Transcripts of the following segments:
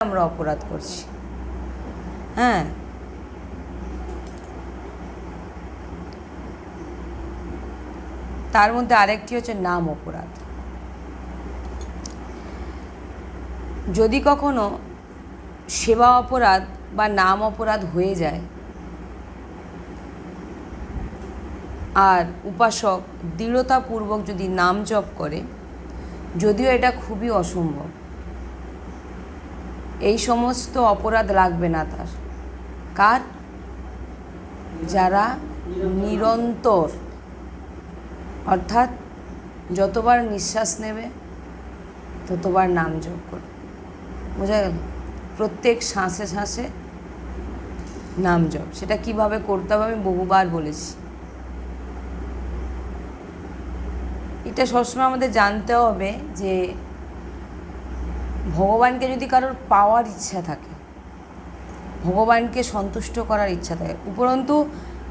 আমরা অপরাধ করছি। হ্যাঁ, তার মধ্যে আরেকটি হচ্ছে নাম অপরাধ। যদি কখনো সেবা অপরাধ বা নাম অপরাধ হয়ে যায় আর উপাসক দৃঢ়তাপূর্বক যদি নাম জপ করে, যদিও এটা খুবই অসম্ভব, এই সমস্ত অপরাধ লাগবে না তার। কার? যারা নিরন্তর, অর্থাৎ যতবার নিঃশ্বাস নেবে ততবার নাম জপ করবে। বোঝা গেল? প্রত্যেক শ্বাসে শ্বাসে নাম জপ। সেটা কিভাবে করতে হবে আমি বহুবার বলেছি। এটা সবসময় আমাদের জানতে হবে যে ভগবানকে যদি কারোর পাওয়ার ইচ্ছা থাকে, ভগবানকে সন্তুষ্ট করার ইচ্ছা থাকে, উপরন্তু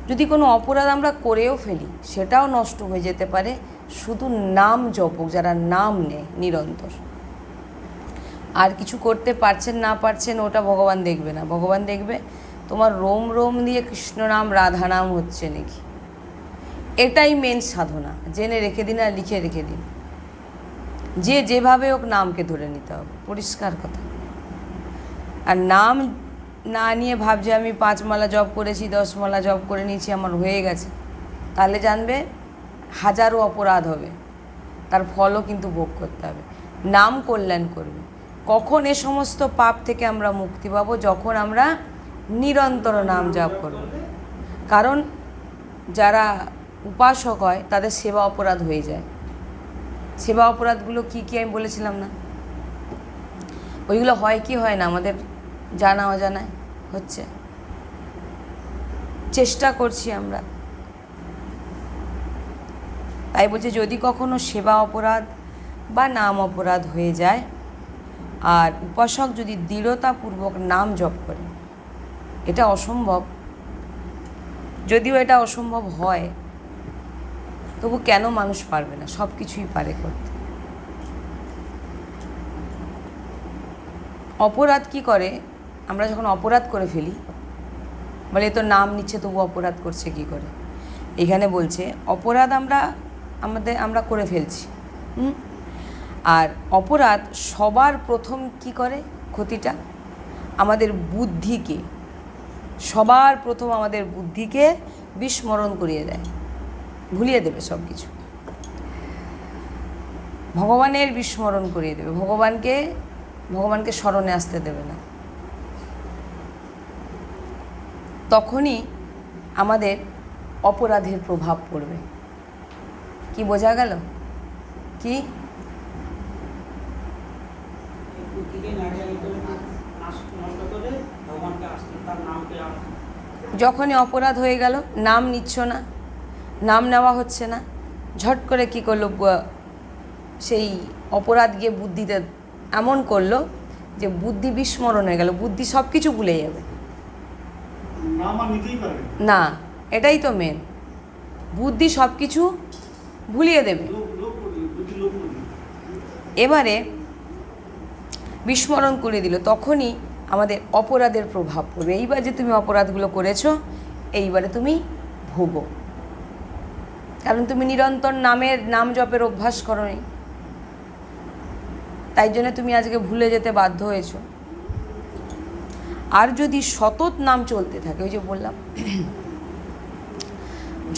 যদি কোনো অপরাধ আমরা করেও ফেলি সেটাও নষ্ট হয়ে যেতে পারে শুধু নাম জপক যারা নাম নেয় নিরন্তর। আর কিছু করতে পারছেন না পারছেন ওটা ভগবান দেখবে না। ভগবান দেখবে তোমার রোম রোম দিয়ে কৃষ্ণ নাম রাধা নাম হচ্ছে নাকি। এটাই মেন সাধনা। জেনে রেখে দিন আর লিখে রেখে দিন, যে যেভাবে হোক নামকে ধরে নিতে হবে, পরিষ্কার কথা। আর নাম না নিয়ে ভাবছে আমি 5 মালা জপ করেছি, 10 মালা জপ করে নিয়েছি, আমার হয়ে গেছে, তাহলে জানবে হাজারো অপরাধ হবে, তার ফলও কিন্তু ভোগ করতে হবে। নাম কল্যাণ করবে। কখন এ সমস্ত পাপ থেকে আমরা মুক্তি পাবো? যখন আমরা নিরন্তর নাম জপ করব। কারণ যারা উপাসক হয় তাদের সেবা অপরাধ হয়ে যায়। সেবা অপরাধগুলো কি কি আমি বলেছিলাম না? ওইগুলো হয় কি হয় না আমাদের জানা অজানায় হচ্ছে। চেষ্টা করছি আমরা। তাই বলছে যদি কখনো সেবা অপরাধ বা নাম অপরাধ হয়ে যায় আর উপাসক যদি দৃঢ়তাপূর্বক নাম জপ করে, এটা অসম্ভব, যদিও এটা অসম্ভব হয়, তবু কেন মানুষ পারবে না? সব কিছুই পারে করতে। অপরাধ কি করে? আমরা যখন অপরাধ করে ফেলি বলে তো নাম নিচ্ছে তবু অপরাধ করছে কি করে। এখানে বলছে অপরাধ আমরা করে ফেলছি, আর অপরাধ সবার প্রথম কি করে ক্ষতিটা? আমাদের বুদ্ধিকে, সবার প্রথম আমাদের বুদ্ধিকে বিস্মরণ করিয়ে দেয়, ভুলিয়ে দেবে সব কিছু। ভগবানের বিস্মরণ করিয়ে দেবে, ভগবানকে স্মরণে আসতে দেবে না। তখনই আমাদের অপরাধের প্রভাব পড়বে। কি বোঝা গেল? কি যখনই অপরাধ হয়ে গেল, নাম নিচ্ছ না, নাম নেওয়া হচ্ছে না, ঝট করে কি করলো? সেই অপরাধ গিয়ে বুদ্ধিতে এমন করলো যে বুদ্ধি বিস্মরণ হয়ে গেল, বুদ্ধি সব কিছু ভুলে যাবে না। এটাই তো মেন, বুদ্ধি সব কিছু ভুলিয়ে দেবে। এবারে বিস্মরণ করে দিল, তখনই আমাদের অপরাধের প্রভাব পড়বে। এইবার যে তুমি অপরাধগুলো করেছো এইবারে তুমি ভোগো, কারণ তুমি নিরন্তর নাম জপের অভ্যাস করোনি, তাই জন্য তুমি আজকে ভুলে যেতে বাধ্য হয়েছো। আর যদি সতত নাম চলতে থাকে, ওই যে বললাম,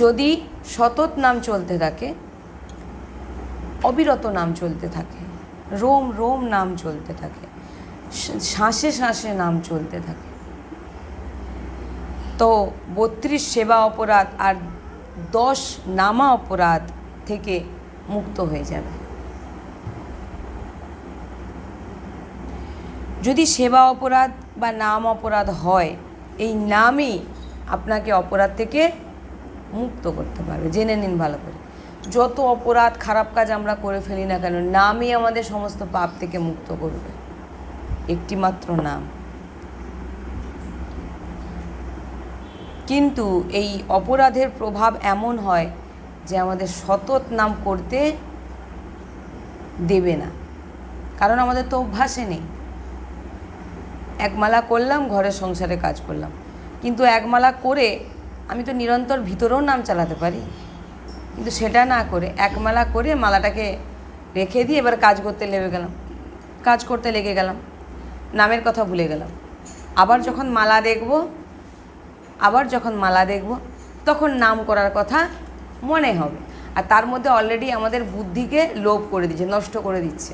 যদি সতত নাম চলতে থাকে, অবিরত নাম চলতে থাকে, রোম রোম নাম চলতে থাকে, শ্বাসে শ্বাসে নাম চলতে থাকে, তো 32 সেবা অপরাধ আর 10 নামা অপরাধ থেকে মুক্ত হয়ে যাবে। যদি সেবা অপরাধ বা নাম অপরাধ হয়, এই নামই আপনাকে অপরাধ থেকে মুক্ত করতে পারবে। জেনে নিন ভালো করে, যত অপরাধ খারাপ কাজ আমরা করে ফেলি না কেন, নামই আমাদের সমস্ত পাপ থেকে মুক্ত করবে। একটি মাত্র নাম। কিন্তু এই অপরাধের প্রভাব এমন হয় যে আমাদের সতত নাম করতে দেবে না, কারণ আমাদের তো অভ্যাসে নেই। একমালা করলাম, ঘরের সংসারে কাজ করলাম, কিন্তু একমালা করে আমি তো নিরন্তর ভিতরেও নাম চালাতে পারি। কিন্তু সেটা না করে একমালা করে মালাটাকে রেখে দিয়ে এবার কাজ করতে লেগে গেলাম, নামের কথা ভুলে গেলাম। আবার যখন মালা দেখব তখন নাম করার কথা মনে হবে। আর তার মধ্যে অলরেডি আমাদের বুদ্ধিকে লোভ করে দিচ্ছে, নষ্ট করে দিচ্ছে।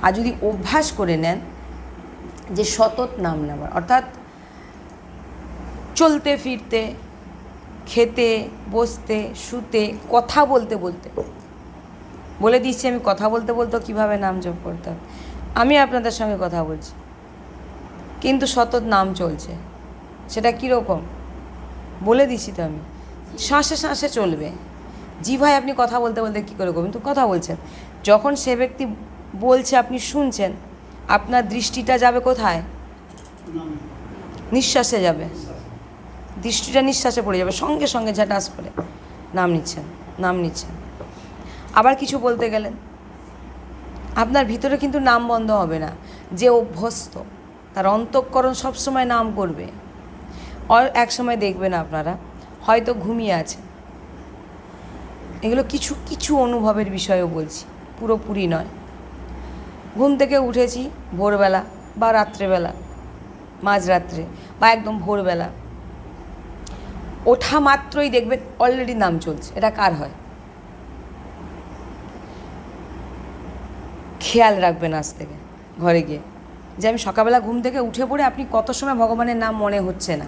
আর যদি অভ্যাস করে নেন যে সতত নাম নেওয়ার, অর্থাৎ চলতে ফিরতে, খেতে, বসতে, শুতে, কথা বলতে বলতে, বলে দিচ্ছি আমি কথা বলতে বলতে কীভাবে নাম জপ করতে হবে। আমি আপনাদের সঙ্গে কথা বলছি কিন্তু সতত নাম চলছে, সেটা কীরকম বলে দিচ্ছি তো আমি। শ্বাসে শ্বাসে চলবে। জিভায় আপনি কথা বলতে বলতে কী করে করবেন? তো কথা বলছেন, যখন সে ব্যক্তি বলছে আপনি শুনছেন, আপনার দৃষ্টিটা যাবে কোথায়? নিঃশ্বাসে যাবে, দৃষ্টিটা নিঃশ্বাসে পড়ে যাবে, সঙ্গে সঙ্গে ঝাটাস করে নাম নিচ্ছেন। আবার কিছু বলতে গেলেন, আপনার ভিতরে কিন্তু নাম বন্ধ হবে না। যে অভ্যস্ত তার অন্তঃকরণ সবসময় নাম করবে। আর এক সময় দেখবেন আপনারা হয়তো ঘুমিয়ে আছেন, এগুলো কিছু কিছু অনুভবের বিষয়েও বলছি, পুরোপুরি নয়। ঘুম থেকে উঠেছি ভোরবেলা বা রাত্রেবেলা, মাঝরাত্রে বা একদম ভোরবেলা, ওঠা মাত্রই দেখবেন অলরেডি নাম চলছে। এটা কার হয়? খেয়াল রাখবেন আজ থেকে ঘরে গিয়ে যে আমি সকালবেলা ঘুম থেকে উঠে পড়ে আপনি কত সময় ভগবানের নাম মনে হচ্ছে না,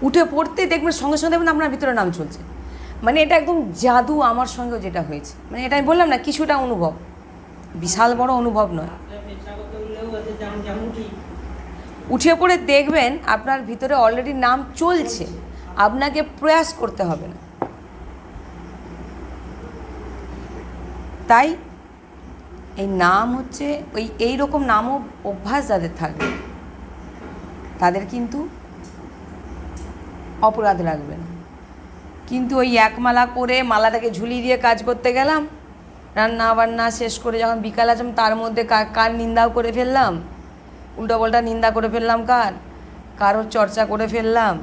উঠে পড়তেই দেখবেন সঙ্গে সঙ্গে দেখবেন আপনার ভিতরে নাম চলছে। মানে এটা একদম জাদু। আমার সঙ্গেও যেটা হয়েছে, মানে এটা আমি বললাম না, কিছুটা অনুভব, বিশাল বড় অনুভব নয়। উঠে পড়ে দেখবেন আপনার ভিতরে অলরেডি নাম চলছে, আপনাকে প্রয়াস করতে হবে না। তাই এই নাম হচ্ছে এই রকম নামও অভ্যাস যাদের থাকবে তাদের কিন্তু অপরাধ লাগবে না। কিন্তু ওই একমালা করে মালাটাকে ঝুলিয়ে দিয়ে কাজ করতে গেলাম, রান্না বান্না শেষ করে যখন বিকাল আসলাম তার মধ্যে কার নিন্দাও করে ফেললাম, উল্টোপাল্টা নিন্দা করে ফেললাম, কারোর চর্চা করে ফেললাম,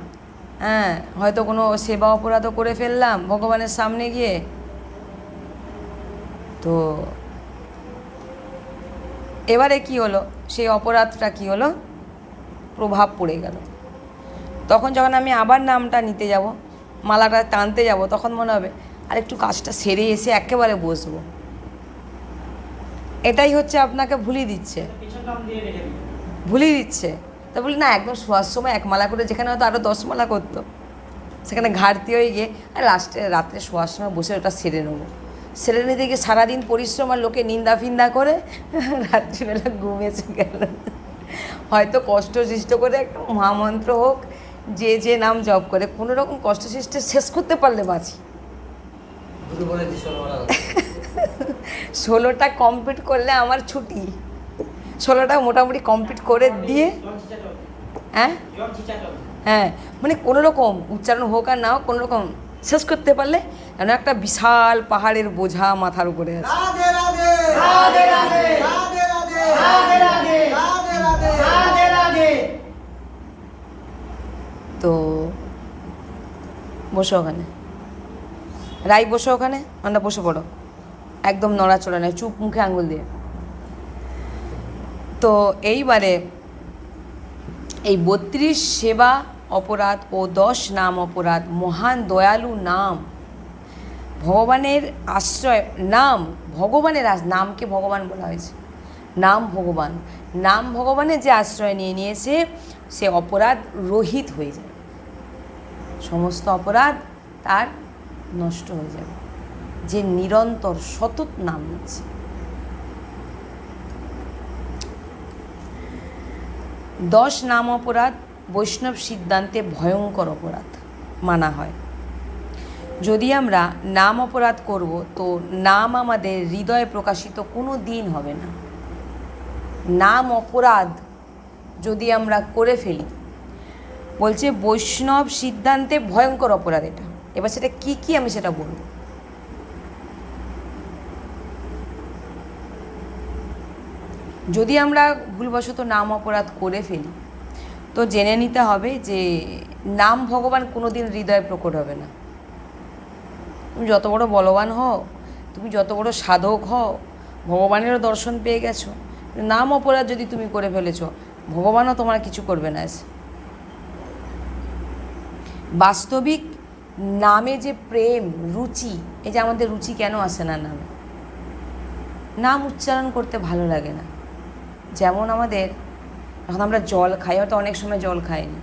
হ্যাঁ, হয়তো কোনো সেবা অপরাধও করে ফেললাম ভগবানের সামনে গিয়ে। তো এবারে কি হলো? সেই অপরাধটা কি হলো? প্রভাব পড়ে গেল। তখন যখন আমি আবার নামটা নিতে যাব, মালাটা টানতে যাব, তখন মনে হবে আর একটু কাজটা সেরে এসে একেবারে বসবো। এটাই হচ্ছে আপনাকে ভুলিয়ে দিচ্ছে। তা বলি না, একদম শোয়ার সময় এক মালা করে, যেখানে হয়তো আরও 10 মালা করতো, সেখানে ঘাটতি হয়ে গিয়ে আর রাত্রে শোয়ার সময় বসে ওটা সেরে নেবো। সেরে নিতে গিয়ে সারাদিন পরিশ্রম আর লোকে নিন্দা ফিন্দা করে রাত্রিবেলা ঘুম এসে গেল। হয়তো কষ্ট সৃষ্ট করে একটা মহামন্ত্র হোক, যে নাম জপ করে কোনো রকম কষ্ট সৃষ্টি শেষ করতে পারলে বাঁচি। 16টা কমপ্লিট করলে আমার ছুটি, 16টা মোটামুটি কমপ্লিট করে দিয়ে, হ্যাঁ, মানে কোনো রকম উচ্চারণ হোক আর না হোক, কোনো রকম শেষ করতে পারলে যেন একটা বিশাল পাহাড়ের বোঝা মাথার উপরে আছে। তো বসো ওখানে, রাই বসো ওখানে, আমরা বসে পড়ো, একদম নড়াচড়া নেই, চুপ মুখে আঙুল দিয়ে। তো এইবারে এই 32 সেবা অপরাধ ও 10 নাম অপরাধ, মহান দয়ালু নাম, ভগবানের আশ্রয়, নাম ভগবানের নামকে ভগবান বলা হয়েছে, নাম ভগবানের যে আশ্রয় নিয়েছে সে অপরাধ রহিত হয়ে যাবে, সমস্ত অপরাধ তার নষ্ট হয়ে যাবে, যে নিরন্তর সতত নাম নিচ্ছে। 10 নাম অপরাধ বৈষ্ণব সিদ্ধান্তে ভয়ঙ্কর অপরাধ মানা হয়। যদি আমরা নাম অপরাধ করব তো নাম আমাদের হৃদয়ে প্রকাশিত কোনো দিন হবে না। নাম অপরাধ যদি আমরা করে ফেলি, বলছে বৈষ্ণব সিদ্ধান্তে ভয়ঙ্কর অপরাধ এটা। এবার সেটা কি আমি সেটা বলব। যদি আমরা ভুলবশত নাম অপরাধ করে ফেলি, তো জেনে নিতে হবে যে নাম ভগবান কোনো দিন হৃদয়ে প্রকট হবে না। তুমি যত বড় বলবান হও, তুমি যত বড় সাধক হও, ভগবানেরও দর্শন পেয়ে গেছো, নাম অপরাধ যদি তুমি করে ফেলেছো, ভগবানও তোমার কিছু করবে না। বাস্তবিক নামে যে প্রেম, রুচি, এই যে আমাদের রুচি কেন আসে না নামে? নাম উচ্চারণ করতে ভালো লাগে না। যেমন আমাদের এখন আমরা জল খাই, হয়তো অনেক সময় জল খাইনি,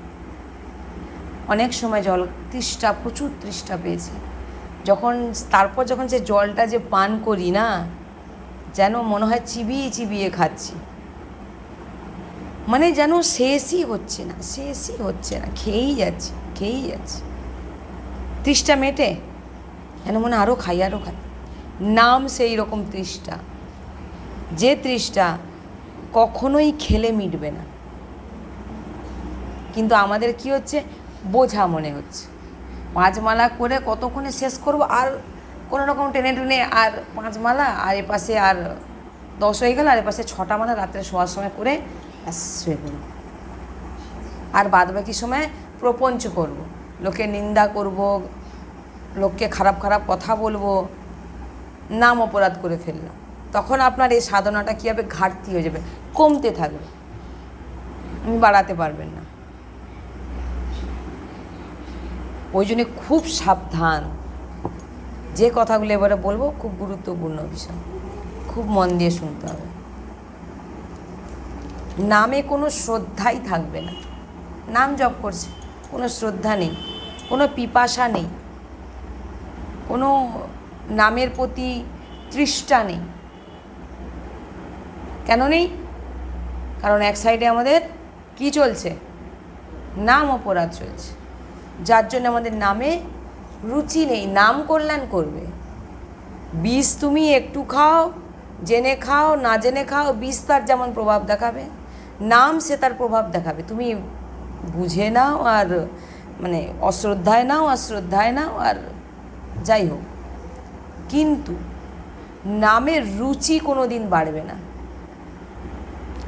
অনেক সময় জল তৃষ্ণা, প্রচুর তৃষ্ণা পেয়েছে, তারপর যখন যে জলটা যে পান করি না, যেন মনে হয় চিবিয়ে চিবিয়ে খাচ্ছি, মানে যেন শেষই হচ্ছে না, শেষই হচ্ছে না, খেয়েই যাচ্ছি। তৃষ্ণা মেটে যেন মনে আরও খাই। নাম সেই রকম তৃষ্ণা, যে তৃষ্ণা কখনোই খেলে মিটবে না। কিন্তু আমাদের কি হচ্ছে, বোঝা মনে হচ্ছে। 5 মালা করে কতক্ষণে শেষ করব, আর কোনো রকম টেনে টেনে আর 5 মালা, আর এপাশে আর 10 হয়ে গেল, আর এপাশে 6টা মালা রাত্রে শোয়ার সময় করে শুয়ে পড়ব। আর বাদবাকি সময় প্রপঞ্চ করব, লোকের নিন্দা করব, লোককে খারাপ খারাপ কথা বলবো, নাম অপরাধ করে ফেললাম। তখন আপনার এই সাধনাটা কী হবে, ঘাটতি হয়ে যাবে, কমতে থাকবে, বাড়াতে পারবেন না। ওই জন্যে খুব সাবধান। যে কথাগুলো এবারে বলবো খুব গুরুত্বপূর্ণ বিষয়, খুব মন দিয়ে শুনতে হবে। নামে কোনো শ্রদ্ধাই থাকবে না। নাম জপ করছে, কোনো শ্রদ্ধা নেই, কোনো পিপাসা নেই, কোনো নামের প্রতি তৃষ্ণা নেই। কেন নেই? কারণ এক সাইডে আমাদের কি চলছে, নাম অপরাধ চলছে, যার জন্য আমাদের নামে রুচি নেই। নাম কল্যাণ করবে, বিষ তুমি একটু খাও, জেনে খাও না জেনে খাও, বিষ তার যেমন প্রভাব দেখাবে, নাম সে তার প্রভাব দেখাবে। তুমি বুঝে নাও আর মানে অশ্রদ্ধায় নাও, অশ্রদ্ধায় নাও, আর যাই হোক, কিন্তু নামের রুচি কোনো দিন বাড়বে না।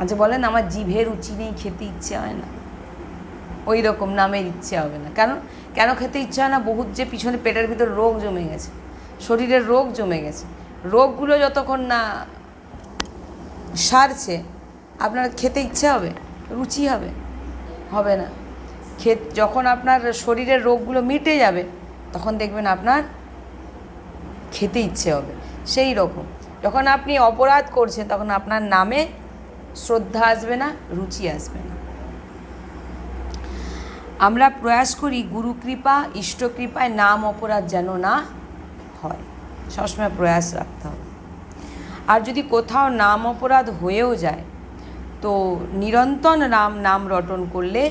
আচ্ছা বলেন, আমার জিভে রুচি নেই, খেতে ইচ্ছে হয় না, ওই রকম নামের ইচ্ছে হবে না। কেন খেতে ইচ্ছে হয় না? বহুত যে পিছনে পেটের ভিতর রোগ জমে গেছে, শরীরের রোগ জমে গেছে, রোগগুলো যতক্ষণ না সারছে, আপনার খেতে ইচ্ছে হবে, রুচি হবে না। যখন আপনার শরীরের রোগগুলো মিটে যাবে, তখন দেখবেন আপনার খেতে ইচ্ছে হবে। সেই রকম যখন আপনি অপরাধ করছেন, তখন আপনার নামে শ্রদ্ধা আসবে না, রুচি আসবে না। আমরা প্রয়াস করি গুরু কৃপা, ইষ্ট কৃপায় নাম অপরাধ যেন না হয়, সবসময় প্রয়াস রাখতে হবে। আর যদি কোথাও নাম অপরাধ হয়েও যায়, তো নিরন্তর নাম রটন করলে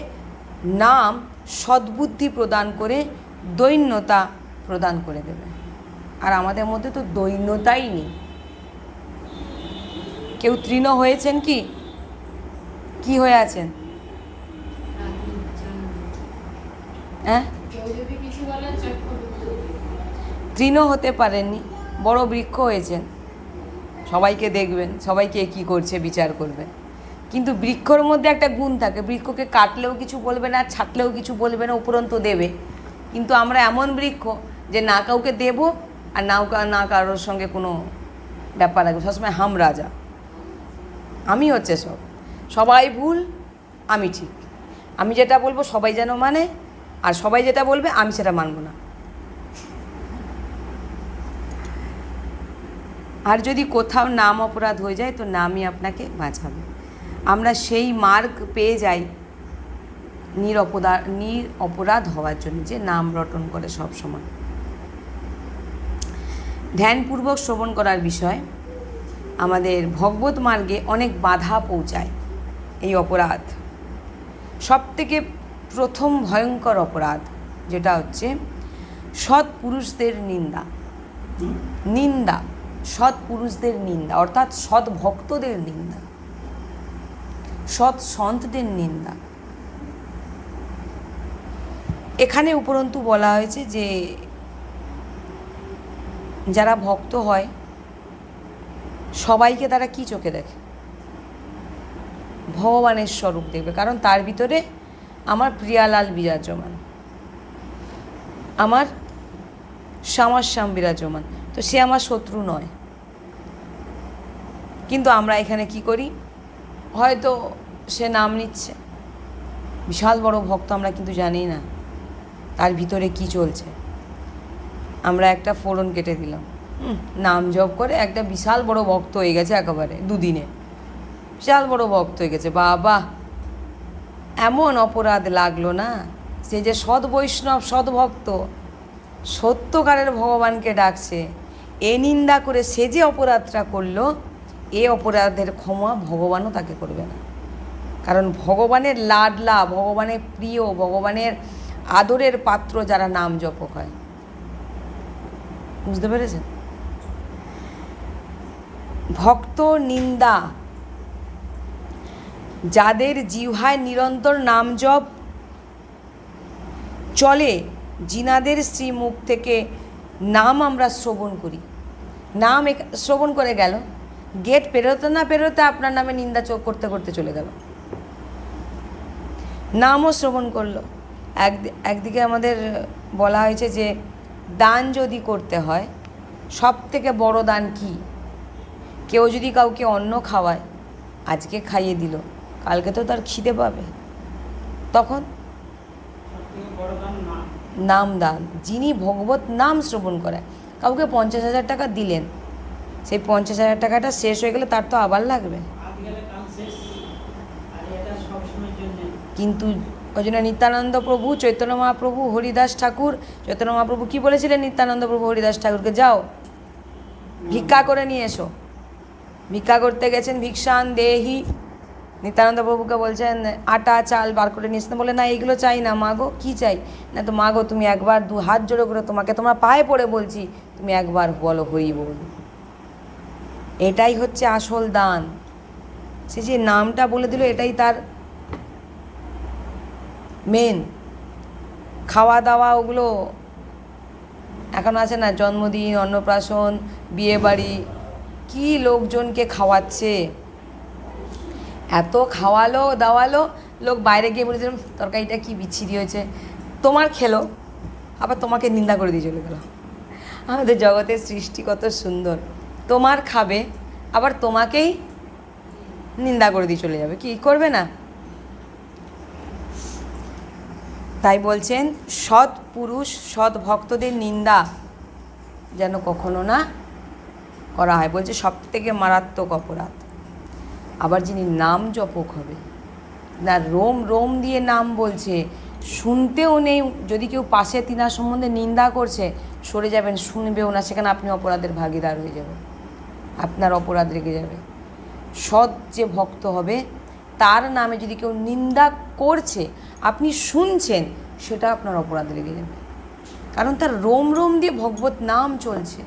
নাম সদ্বুদ্ধি প্রদান করে দৈন্যতা প্রদান করে দেবে। আর আমাদের মধ্যে তো দৈন্যতাই নেই। কেউ তৃণ হয়েছেন কি হয়ে আছেন? হ্যাঁ, তৃণ হতে পারেননি, বড় বৃক্ষ হয়েছেন, সবাইকে দেখবেন, সবাইকে কী করছে বিচার করবেন। কিন্তু বৃক্ষর মধ্যে একটা গুণ থাকে, বৃক্ষকে কাটলেও কিছু বলবে না, ছাটলেও কিছু বলবে না, উপরন্ত দেবে। কিন্তু আমরা এমন বৃক্ষ যে না কাউকে দেব আর না কারোর সঙ্গে কোনো ব্যাপার আছে, সবসময় হাম রাজা, আমি হচ্ছে সবাই ভুল, আমি ঠিক, আমি যেটা বলবো সবাই যেন মানে, আর সবাই যেটা বলবে আমি সেটা মানব না। আর যদি কোথাও নাম অপরাধ হয়ে যায়, তো নামই আপনাকে বাঁচাবে। আমরা সেই মার্গ পেয়ে যাই নিরপরাধ হওয়ার জন্য, যে নাম রটন করে সব সময়। ধ্যানপূর্বক শ্রবণ করার বিষয় আমাদের ভগবত মার্গে অনেক বাধা পৌঁছায়। এই অপরাধ সবথেকে প্রথম ভয়ঙ্কর অপরাধ, যেটা হচ্ছে সৎপুরুষদের নিন্দা, সৎপুরুষদের নিন্দা, অর্থাৎ সৎ ভক্তদের নিন্দা, সৎ সন্তদের নিন্দা। এখানে উপরন্তু বলা হয়েছে যে যারা ভক্ত হয়, সবাইকে তারা কি চোখে দেখে? ভগবানের স্বরূপ দেখবে, কারণ তার ভিতরে আমার প্রিয়ালাল বিরাজমান, আমার শ্যামাশ্যাম বিরাজমান। তো সে আমার শত্রু নয়। কিন্তু আমরা এখানে কি করি, হয়তো সে নাম নিচ্ছে, বিশাল বড় ভক্ত, আমরা কিন্তু জানি না তার ভিতরে কি চলছে। আমরা একটা ফোড়ন কেটে দিলাম, নাম জপ করে একটা বিশাল বড় ভক্ত হয়ে গেছে, একেবারে দুদিনে বিশাল বড় ভক্ত হয়ে গেছে। বাবা, এমন অপরাধ লাগলো না? সে যে সৎ বৈষ্ণব, সৎ ভক্ত, সত্যকারের ভগবানকে ডাকছে, এ নিন্দা করে সে যে অপরাধটা করলো, এ অপরাধের ক্ষমা ভগবানও তাকে করবে না। কারণ ভগবানের লাডলা, ভগবানের প্রিয়, ভগবানের আদরের পাত্র যারা নাম জপক হয়। বুঝতে পেরেছেন? ভক্ত নিন্দা, যাদের জিহ্বায় নিরন্তর নাম জপ চলে, জিনাদের শ্রীমুখ থেকে নাম আমরা শ্রবণ করি, নাম শ্রবণ করে গেল, গেট পেরোতে না পেরোতে আপনার নামে নিন্দা করতে করতে চলে গেল, নামও শ্রবণ করলো। একদিকে আমাদের বলা হয়েছে যে দান যদি করতে হয়, সব থেকে বড় দান কি? কেউ যদি কাউকে অন্ন খাওয়ায়, আজকে খাইয়ে দিল, কালকে তো তার খিদে পাবে, তখন নাম দান। যিনি ভগবত নাম শ্রবণ করে, কাউকে 50,000 টাকা দিলেন, সেই 50,000 টাকাটা শেষ হয়ে গেলে তার তো আবার লাগবে। কিন্তু ওই জন্য নিত্যানন্দ প্রভু, চৈতন্য মহাপ্রভু, হরিদাস ঠাকুর, চৈতন্য মহাপ্রভু কী বলেছিলেন নিত্যানন্দ প্রভু হরিদাস ঠাকুরকে? যাও ভিক্ষা করে নিয়ে এসো। ভিক্ষা করতে গেছেন, ভিক্ষান দেহি, নিত্যানন্দ প্রভুকে বলছেন আটা চাল বার করে নিয়ে এসে, বলে না এইগুলো চাই না মাগো। কি চাই? না তো মাগো তুমি একবার 2 হাত জোড়ো করে তোমার পায়ে পড়ে বলছি, তুমি একবার বলো হরি বল। এটাই হচ্ছে আসল দান। সে যে নামটা বলে দিল, এটাই তার মেন। খাওয়া দাওয়া ওগুলো এখন আছে না, জন্মদিন, অন্নপ্রাশন, বিয়েবাড়ি, কি লোকজনকে খাওয়াচ্ছে, এত খাওয়ালো দাওয়ালো, লোক বাইরে গিয়ে বলেছিলাম তরকারিটা কি বিচ্ছিরি হয়েছে, তোমার খেলো, আবার তোমাকে নিন্দা করে দিয়ে চলে গেল। আমাদের জগতের সৃষ্টি কত সুন্দর, তোমার খাবে আবার তোমাকেই নিন্দা করে দিয়ে চলে যাবে, কি করবে না? তাই বলছেন সৎ পুরুষ, সৎ ভক্তদের নিন্দা যেন কখনো না করা হয়। বলছে সব থেকে মারাত্মক অপরাধ। আবার যিনি নাম জপক হবে না, রোম রোম দিয়ে নাম বলছে, শুনতেও নেই, যদি কেউ পাশে তিনার সম্বন্ধে নিন্দা করছে, সরে যাবেন, শুনবেও না, সেখানে আপনি অপরাধের ভাগিদার হয়ে যাবেন, আপনার অপরাধ রেগে যাবে। সৎ যে ভক্ত হবে, তার নামে যদি কেউ নিন্দা করছে, আপনি শুনছেন, সেটা আপনার অপরাধ লেগে যাবে, কারণ তার রোম রোম দিয়ে ভগবত নাম চলছে,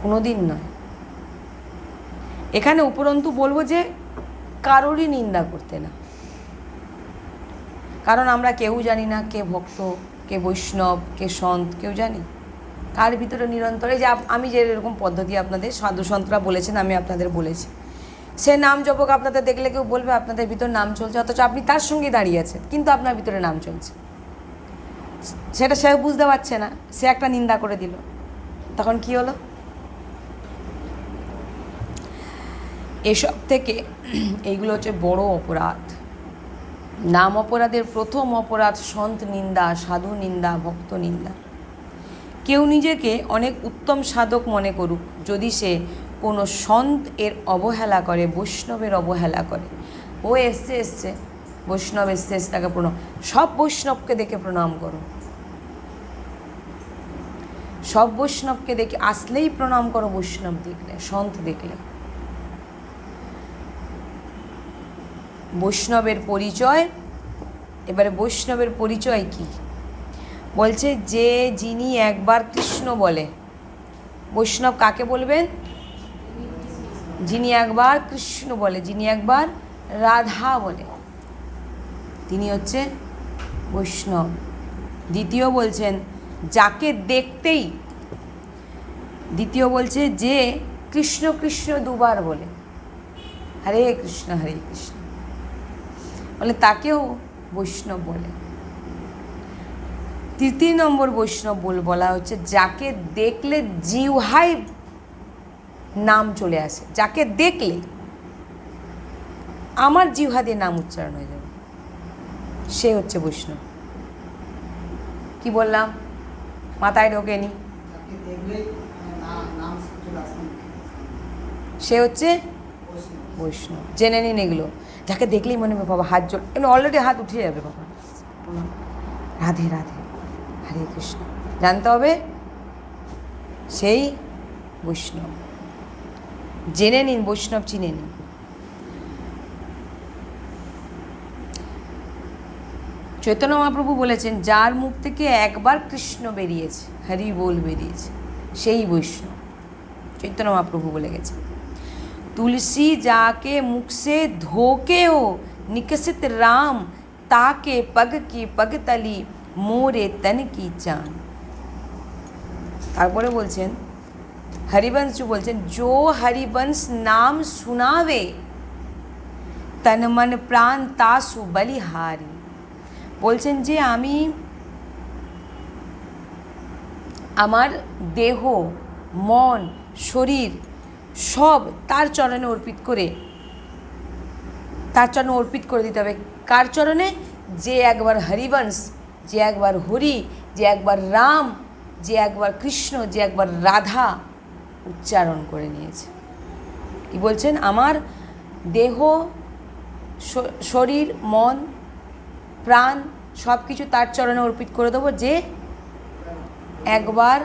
কোনো দিন নয়। এখানে উপরন্তু বলবো যে কারোরই নিন্দা করতে না, কারণ আমরা কেউ জানি না কে ভক্ত, কে বৈষ্ণব, কে সন্ত, কেউ জানি কার ভিতরে নিরন্তরে। যে আমি যে এরকম পদ্ধতি আপনাদের সাধু সন্তরা বলেছেন, আমি আপনাদের বলেছি, সে নাম জপক আপনাদের দেখলে কেউ বলবে আপনাদের ভিতর নাম চলছে, অথচ আপনি তার সঙ্গে দাঁড়িয়ে আছেন, কিন্তু আপনার ভিতরে নাম চলছে, সেটা সে বুঝতে পারছে না, সে একটা নিন্দা করে দিল, তখন কি হলো? এসব থেকে এইগুলো হচ্ছে বড় অপরাধ। নাম অপরাধের প্রথম অপরাধ সন্ত নিন্দা, সাধু নিন্দা, ভক্ত নিন্দা। কেউ নিজেকে অনেক উত্তম সাধক মনে করুক, যদি সে কোনো সন্ত এর অবহেলা করে, বৈষ্ণবের অবহেলা করে, ও এসছে বৈষ্ণব এসছে তাকে প্রণাম, সব বৈষ্ণবকে দেখে প্রণাম করো, সব বৈষ্ণবকে দেখে আসলেই প্রণাম করো, বৈষ্ণব দেখলে, সন্ত দেখলে। বৈষ্ণবের পরিচয়, এবারে বৈষ্ণবের পরিচয় কি বলছে? যে যিনি একবার কৃষ্ণ বলে, বৈষ্ণব কাকে বলবেন? যিনি একবার কৃষ্ণ বলে, যিনি একবার রাধা বলে, তিনি হচ্ছে বৈষ্ণব। দ্বিতীয় বলছেন যাকে দেখতেই, দ্বিতীয় বলছে যে কৃষ্ণ কৃষ্ণ দুবার বলে, হরে কৃষ্ণ হরে কৃষ্ণ বলে, তাকেও বৈষ্ণব বলে। তৃতীয় নম্বর বৈষ্ণব বলা হচ্ছে যাকে দেখলে জিহ্বায় নাম চলে আসে, যাকে দেখলে আমার জিহ্বা দিয়ে নাম উচ্চারণ হয়ে যাবে, সে হচ্ছে বৈষ্ণব। কি বললাম? মাথায় ঢোকেনি? সে হচ্ছে বৈষ্ণব। জেনে নিন এগুলো। যাকে দেখলেই মনে হবে বাবা হাত জোর, এমনি অলরেডি হাত উঠে যাবে, বাবা রাধে রাধে হরে কৃষ্ণ, জানতে হবে সেই বৈষ্ণব। জেনে নিন, বৈষ্ণব চিনে নিন। চৈতন্য মহাপ্রভু বলেছেন, যার মুখ থেকে একবার কৃষ্ণ বেরিয়েছে, হরি বল বেরিয়েছে, সেই বৈষ্ণব। চৈতন্য মহাপ্রভু বলে গেছে, तुलसी जाके मुख से धोके हो निकसित राम, ताके पग की पग तली मोरे तन की चान। তারপরে বলছেন, হরিবংশ বলছেন, जो हरिवंश नाम सुनावे तन मन प्राण तासु बलिहारी। বলছেন যে আমি আমার দেহ, মন, শরীর সব তার চরণে অর্পিত করে, তার চরণে অর্পিত করে দিতে হবে। কার চরণে? যে একবার হরিবংশ, যে একবার হরি, যে একবার রাম, যে একবার কৃষ্ণ, যে একবার রাধা উচ্চারণ করে নিয়েছে। কি বলছেন? আমার দেহ, শরীর, মন, প্রাণ সব কিছু তার চরণে অর্পিত করে দেবো, যে একবার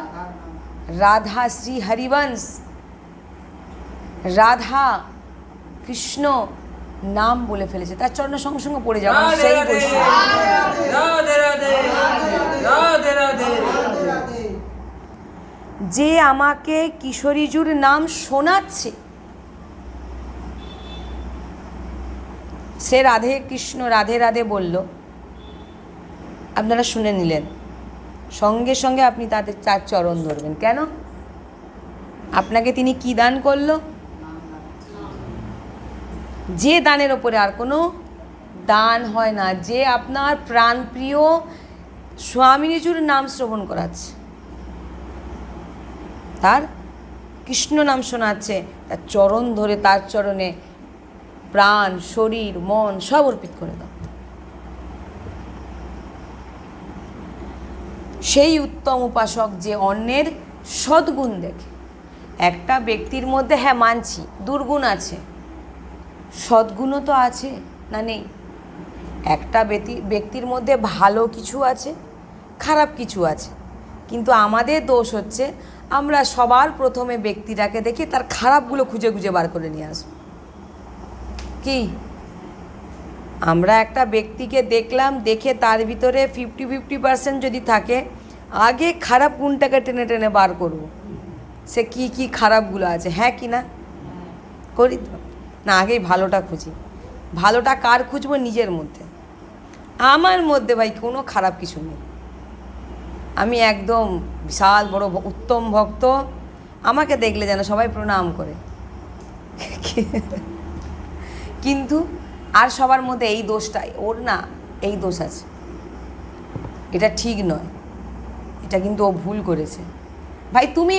রাধা, শ্রী হরিবংশ, রাধা, কৃষ্ণ নাম বলে ফেলেছে, তার চরণের সঙ্গে সঙ্গে পড়ে যাবো, সেই বৈষ্ণব। যে আমাকে কিশোরীজুর নাম শোনাচ্ছে, সে রাধে কৃষ্ণ রাধে রাধে বলল, আপনারা শুনে নিলেন, সঙ্গে সঙ্গে আপনি তাদের চার চরণ ধরবেন। কেন? আপনাকে তিনি কি দান করলো? যে দানের ওপরে আর কোনো দান হয় না, যে আপনার প্রাণপ্রিয় স্বামীজির নাম শ্রবণ করাচ্ছে, তার কৃষ্ণ নাম শোনাচ্ছে, তার চরণ ধরে তার চরণে প্রাণ, শরীর, মন সব অর্পিত করে দাও। সেই উত্তম উপাসক যে অন্যের সদ্গুণ দেখে। একটা ব্যক্তির মধ্যে, হ্যাঁ মানছি দুর্গুণ আছে, সদ্গুণও তো আছে, না নেই? একটা ব্যক্তির মধ্যে ভালো কিছু আছে, খারাপ কিছু আছে, কিন্তু আমাদের দোষ হচ্ছে আমরা সবার প্রথমে ব্যক্তিটাকে দেখে তার খারাপগুলো খুঁজে খুঁজে বার করে নিয়ে আসবো। কি আমরা একটা ব্যক্তিকে দেখলাম, দেখে তার ভিতরে 50% যদি থাকে, আগে খারাপ গুণটাকে টেনে টেনে বার করব, সে কি কি খারাপগুলো আছে। হ্যাঁ কি না? করি তো না? আগেই ভালোটা খুঁজি। ভালোটা কার খুঁজবো? নিজের মধ্যে। আমার মধ্যে ভাই কোনো খারাপ কিছু নেই, আমি একদম বিশাল বড় উত্তম ভক্ত, আমাকে দেখলে যেন সবাই প্রণাম করে। কিন্তু আর সবার মধ্যে এই দোষটাই, ওর না এই দোষ আছে, এটা ঠিক নয়, এটা কিন্তু ও ভুল করেছে। ভাই তুমি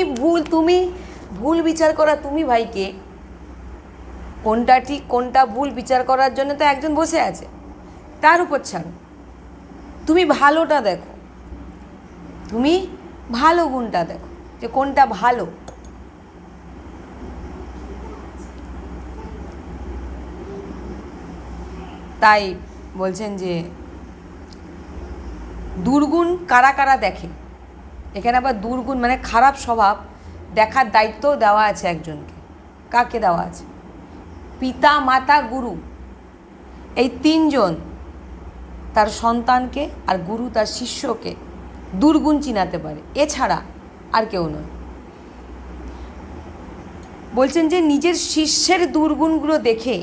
ভুল বিচার করা তুমি ভাইকে, কোনটা ঠিক কোনটা ভুল বিচার করার জন্য তো একজন বসে আছে, তার উপর ছাড়ো। তুমি ভালোটা দেখো, তুমি ভালো গুণটা দেখো, যে কোনটা ভালো। তাই বলছেন যে দুর্গুণ কারা কারা দেখে। এখানে আবার দুর্গুণ মানে খারাপ স্বভাব দেখার দায়িত্ব দেওয়া আছে একজনকে। কাকে দেওয়া আছে? পিতা, মাতা, গুরু, এই তিনজন তার সন্তানকে আর গুরু তার শিষ্যকে দুর্গুণ চিনাতে পারে, এছাড়া আর কেউ নয়। বলছেন যে নিজের শিষ্যের দুর্গুণগুলো দেখে,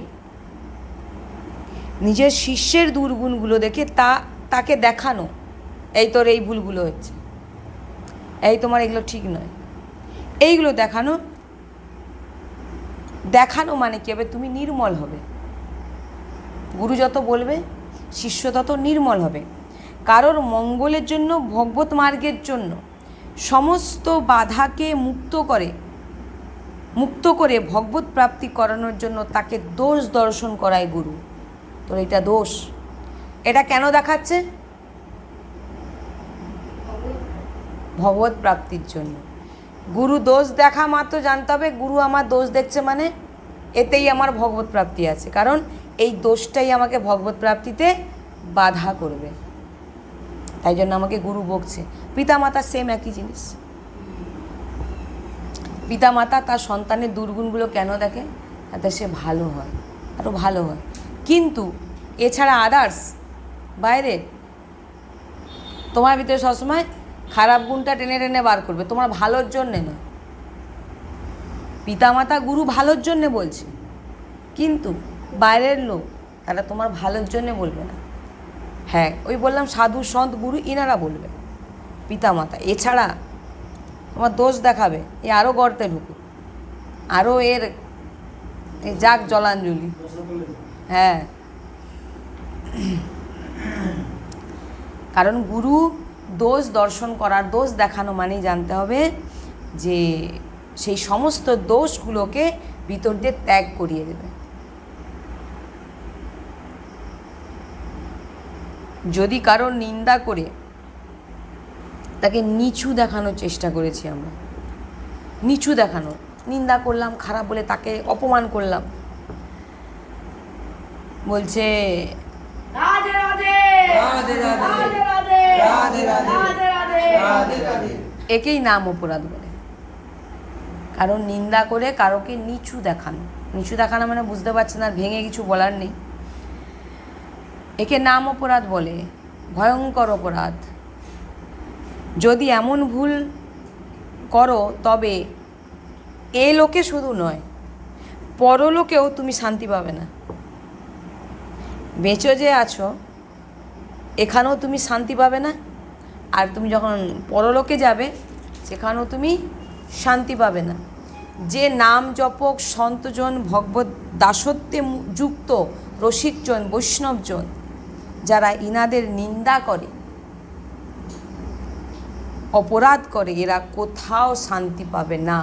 নিজের শিষ্যের দুর্গুণগুলো দেখে তাকে দেখানো, এই তোর এই ভুলগুলো হচ্ছে, এই তোমার এগুলো ঠিক নয়, এইগুলো দেখানো দেখানো মানে কী হবে? তুমি নির্মল হবে। গুরু যত বলবে শিষ্য তত নির্মল হবে। কারোর মঙ্গলের জন্য, ভগবত মার্গের জন্য সমস্ত বাধাকে মুক্ত করে ভগবত প্রাপ্তি করানোর জন্য তাকে দোষ দর্শন করায় গুরু। তোর এটা দোষ, এটা কেন দেখাচ্ছে? ভগবত প্রাপ্তির জন্য। গুরু দোষ দেখা মাত্র জানতে হবে গুরু আমার দোষ দেখছে মানে এতেই আমার ভগবত প্রাপ্তি আছে, কারণ এই দোষটাই আমাকে ভগবত প্রাপ্তিতে বাধা করবে। তাই জন্য আমাকে গুরু বকছে। পিতামাতা সেম একই জিনিস। পিতামাতা তার সন্তানের দুর্গুণগুলো কেন দেখে? যাতে সে ভালো হয়, আরও ভালো হয়। কিন্তু এছাড়া আদার্স বাইরে তোমার ভিতরে সবসময় খারাপ গুণটা টেনে টেনে বার করবে, তোমার ভালোর জন্যে না। পিতামাতা গুরু ভালোর জন্যে বলছে, কিন্তু বাইরের লোক তারা তোমার ভালোর জন্যে বলবে না। হ্যাঁ, ওই বললাম সাধু সন্ত গুরু ইনারা বলবে, পিতামাতা। এছাড়া তোমার দোষ দেখাবে, এ আরও গর্তে ঢুকুক, আরও এর যাক জলাঞ্জলি। হ্যাঁ, কারণ গুরু দোষ দর্শন করার, দোষ দেখানো মানেই জানতে হবে যে সেই সমস্ত দোষগুলোকে ভিতর দিয়ে ত্যাগ করিয়ে দেবে। যদি কারোর নিন্দা করে তাকে নিচু দেখানোর চেষ্টা করেছি আমরা, নিচু দেখানো, নিন্দা করলাম, খারাপ বলে তাকে অপমান করলাম, বলছে রাধে রাধে রাধে রাধে রাধে রাধে রাধে, একেই নাম অপরাধ বলে। কারণ নিন্দা করে কারোকে নিচু দেখানো, নিচু দেখানো মানে বুঝতে পারছেন, আর ভেঙে কিছু বলার নেই। একে নাম অপরাধ বলে, ভয়ঙ্কর অপরাধ। যদি এমন ভুল করো তবে এ লোকে শুধু নয়, পরলোকেও তুমি শান্তি পাবে না। বেঁচে যে আছো এখানেও তুমি শান্তি পাবে না, আর তুমি যখন পরলোকে যাবে সেখানেও তুমি শান্তি পাবে না। যে নাম জপক সন্তজন, ভগবত দাসত্বে যুক্ত রসিকজন, বৈষ্ণবজন, যারা ইনাদের নিন্দা করে, অপরাধ করে, এরা কোথাও শান্তি পাবে না।